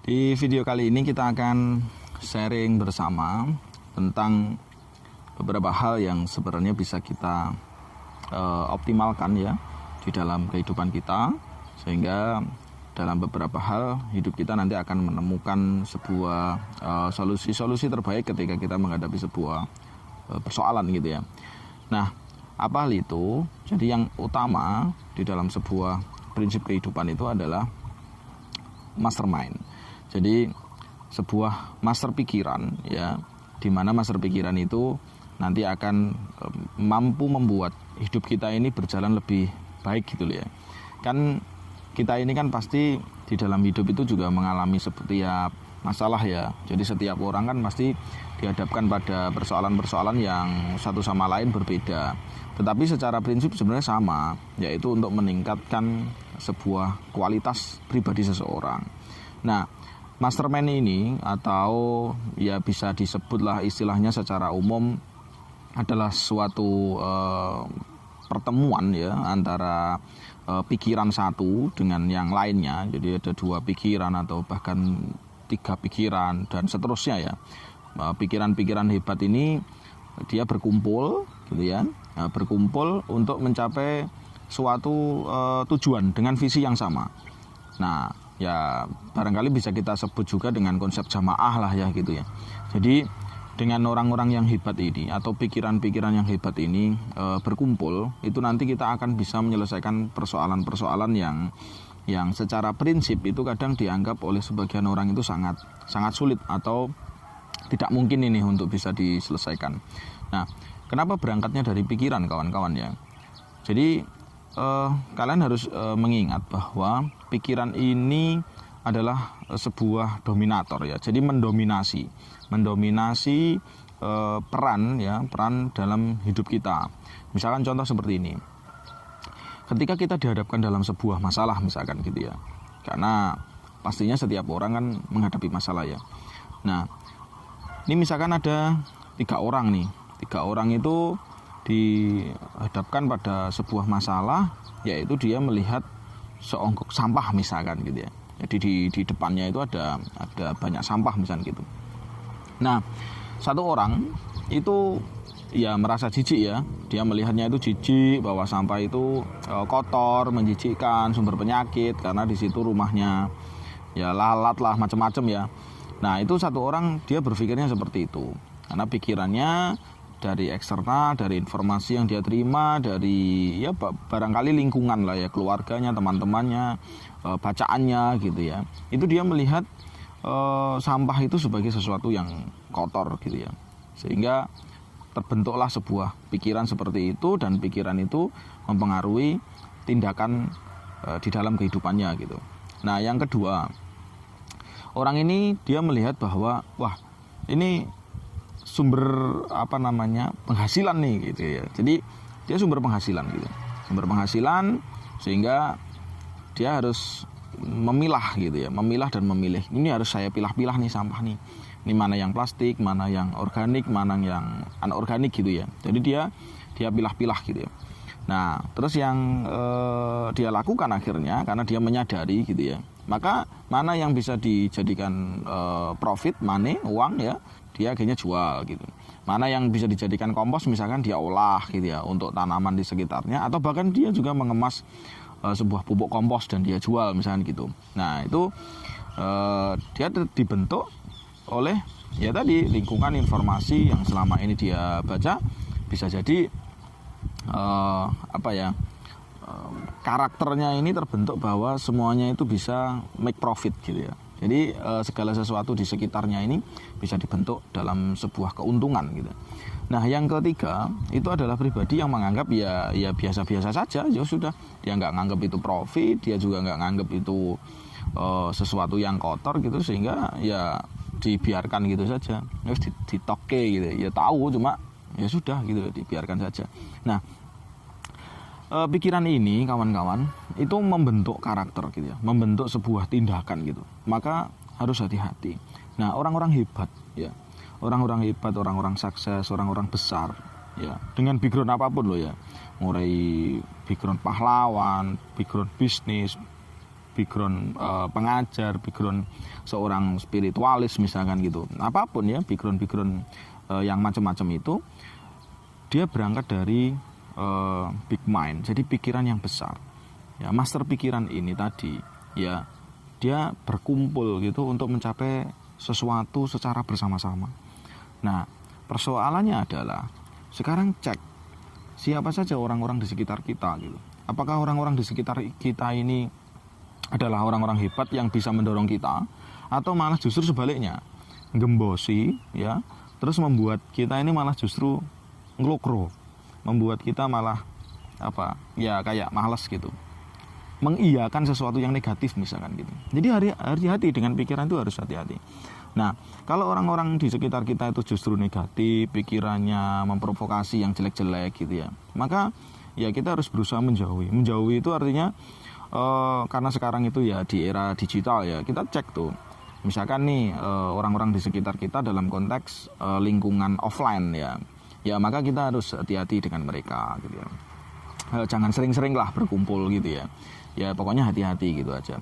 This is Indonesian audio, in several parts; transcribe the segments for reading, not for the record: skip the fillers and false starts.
Di video kali ini kita akan sharing bersama tentang beberapa hal yang sebenarnya bisa kita optimalkan ya di dalam kehidupan kita, sehingga dalam beberapa hal hidup kita nanti akan menemukan sebuah solusi-solusi terbaik ketika kita menghadapi sebuah persoalan gitu ya. Nah, apa hal itu? Jadi yang utama di dalam sebuah prinsip kehidupan itu adalah mastermind. Jadi sebuah master pikiran ya, di mana master pikiran itu nanti akan mampu membuat hidup kita ini berjalan lebih baik gitu ya. Kan kita ini kan pasti di dalam hidup itu juga mengalami setiap masalah ya. Jadi setiap orang kan pasti dihadapkan pada persoalan-persoalan yang satu sama lain berbeda. Tetapi secara prinsip sebenarnya sama, yaitu untuk meningkatkan sebuah kualitas pribadi seseorang. Nah, mastermind ini atau ya bisa disebutlah istilahnya secara umum adalah suatu pertemuan ya antara pikiran satu dengan yang lainnya. Jadi ada dua pikiran atau bahkan tiga pikiran dan seterusnya ya. Pikiran-pikiran hebat ini dia berkumpul gitu ya, berkumpul untuk mencapai suatu tujuan dengan visi yang sama. Nah, ya barangkali bisa kita sebut juga dengan konsep jamaah lah ya gitu ya. Jadi dengan orang-orang yang hebat ini atau pikiran-pikiran yang hebat ini berkumpul, itu nanti kita akan bisa menyelesaikan persoalan-persoalan yang secara prinsip itu kadang dianggap oleh sebagian orang itu sangat sulit atau tidak mungkin ini untuk bisa diselesaikan. Nah, kenapa berangkatnya dari pikiran kawan-kawan ya? Jadi kalian harus mengingat bahwa pikiran ini adalah sebuah dominator ya. Jadi mendominasi peran dalam hidup kita. Misalkan contoh seperti ini. Ketika kita dihadapkan dalam sebuah masalah misalkan gitu ya. Karena pastinya setiap orang kan menghadapi masalah ya. Nah, ini misalkan ada 3 orang nih. 3 orang itu dihadapkan pada sebuah masalah, yaitu dia melihat seonggok sampah misalkan gitu ya. Jadi di depannya itu ada banyak sampah misalkan gitu. Nah, satu orang itu ya merasa jijik ya. Dia melihatnya itu jijik bahwa sampah itu kotor, menjijikkan, sumber penyakit karena di situ rumahnya ya lalat lah macam-macam ya. Nah, itu satu orang dia berpikirnya seperti itu. Karena pikirannya dari eksternal, dari informasi yang dia terima, dari ya barangkali lingkungan lah ya, keluarganya, teman-temannya, bacaannya gitu ya. Itu dia melihat sampah itu sebagai sesuatu yang kotor gitu ya. Sehingga terbentuklah sebuah pikiran seperti itu, dan pikiran itu mempengaruhi tindakan di dalam kehidupannya gitu. Nah, yang kedua, orang ini dia melihat bahwa wah, ini sumber penghasilan nih gitu ya. Jadi dia sumber penghasilan gitu. Sumber penghasilan sehingga dia harus memilah gitu ya, memilah dan memilih. Ini harus saya pilah-pilah nih sampah nih. Ini mana yang plastik, mana yang organik, mana yang anorganik gitu ya. Jadi dia pilah-pilah gitu ya. Nah, terus yang dia lakukan akhirnya karena dia menyadari gitu ya. Maka mana yang bisa dijadikan profit, money, uang ya, dia akhirnya jual gitu. Mana yang bisa dijadikan kompos misalkan dia olah gitu ya untuk tanaman di sekitarnya, atau bahkan dia juga mengemas sebuah pupuk kompos dan dia jual misalkan gitu. Nah, itu dia dibentuk oleh ya tadi lingkungan informasi yang selama ini dia baca. Bisa jadi karakternya ini terbentuk bahwa semuanya itu bisa make profit gitu ya. Jadi segala sesuatu di sekitarnya ini bisa dibentuk dalam sebuah keuntungan gitu. Nah, yang ketiga itu adalah pribadi yang menganggap ya biasa-biasa saja, ya sudah. Dia nggak nganggap itu profit, dia juga nggak nganggap itu sesuatu yang kotor gitu, sehingga ya dibiarkan gitu saja. Terus ditoke gitu. Ya tahu cuma ya sudah gitu, dibiarkan saja. Nah, pikiran ini kawan-kawan itu membentuk karakter gitu ya, membentuk sebuah tindakan gitu. Maka harus hati-hati. Nah, orang-orang hebat ya, orang-orang hebat, orang-orang sukses, orang-orang besar ya, dengan background apapun loh ya, mulai background pahlawan, background bisnis, background pengajar, background seorang spiritualis misalkan gitu. Apapun ya, background yang macam-macam itu, dia berangkat dari big mind, jadi pikiran yang besar. Ya, master pikiran ini tadi, ya dia berkumpul gitu untuk mencapai sesuatu secara bersama-sama. Nah, persoalannya adalah sekarang cek siapa saja orang-orang di sekitar kita gitu. Apakah orang-orang di sekitar kita ini adalah orang-orang hebat yang bisa mendorong kita, atau malah justru sebaliknya, gembosi ya, terus membuat kita ini malah justru ngelokro, membuat kita malah ya kayak malas gitu, mengiyakan sesuatu yang negatif misalkan gitu. Jadi hati-hati dengan pikiran itu, harus hati-hati. Nah, kalau orang-orang di sekitar kita itu justru negatif, pikirannya memprovokasi yang jelek-jelek gitu ya, maka ya kita harus berusaha menjauhi. Menjauhi itu artinya karena sekarang itu ya di era digital ya, kita cek tuh. Misalkan nih orang-orang di sekitar kita dalam konteks lingkungan offline ya, maka kita harus hati-hati dengan mereka gitu ya. Jangan sering-sering lah berkumpul gitu ya. Ya pokoknya hati-hati gitu aja.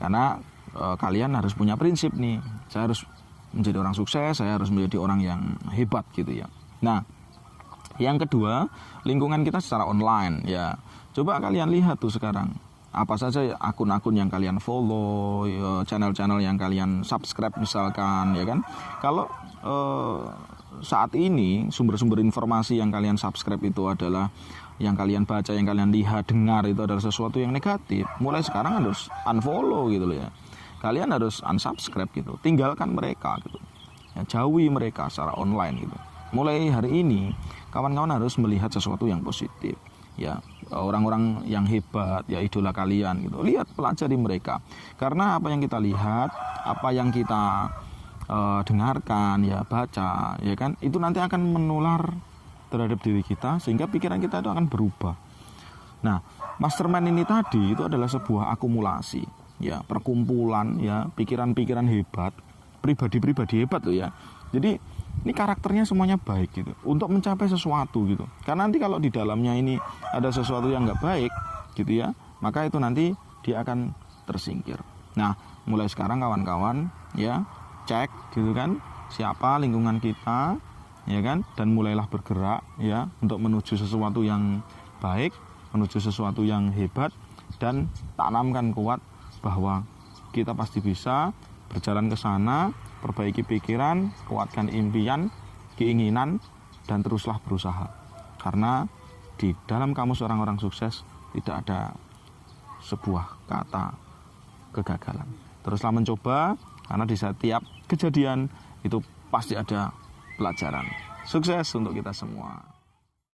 Karena kalian harus punya prinsip nih. Saya harus menjadi orang sukses, saya harus menjadi orang yang hebat gitu ya. Nah, yang kedua, lingkungan kita secara online ya. Coba kalian lihat tuh sekarang, apa saja akun-akun yang kalian follow, channel-channel yang kalian subscribe misalkan ya kan. Kalau saat ini sumber-sumber informasi yang kalian subscribe itu adalah, yang kalian baca, yang kalian lihat, dengar itu adalah sesuatu yang negatif, mulai sekarang harus unfollow gitu loh ya. Kalian harus unsubscribe gitu, tinggalkan mereka gitu ya, jauhi mereka secara online gitu. Mulai hari ini kawan-kawan harus melihat sesuatu yang positif ya, orang-orang yang hebat ya, idola kalian gitu, lihat, pelajari mereka. Karena apa yang kita lihat, apa yang kita dengarkan ya, baca ya kan, itu nanti akan menular terhadap diri kita, sehingga pikiran kita itu akan berubah. Nah, mastermind ini tadi itu adalah sebuah akumulasi ya, perkumpulan ya, pikiran-pikiran hebat, pribadi-pribadi hebat loh ya. Jadi ini karakternya semuanya baik gitu, untuk mencapai sesuatu gitu. Karena nanti kalau di dalamnya ini ada sesuatu yang nggak baik gitu ya, maka itu nanti dia akan tersingkir. Nah, mulai sekarang kawan-kawan ya, cek gitu kan, siapa lingkungan kita ya kan, dan mulailah bergerak ya untuk menuju sesuatu yang baik, menuju sesuatu yang hebat, dan tanamkan kuat bahwa kita pasti bisa berjalan ke sana. Perbaiki pikiran, kuatkan impian, keinginan, dan teruslah berusaha. Karena di dalam kamus orang-orang sukses tidak ada sebuah kata kegagalan. Teruslah mencoba, karena di setiap kejadian itu pasti ada pelajaran. Sukses untuk kita semua.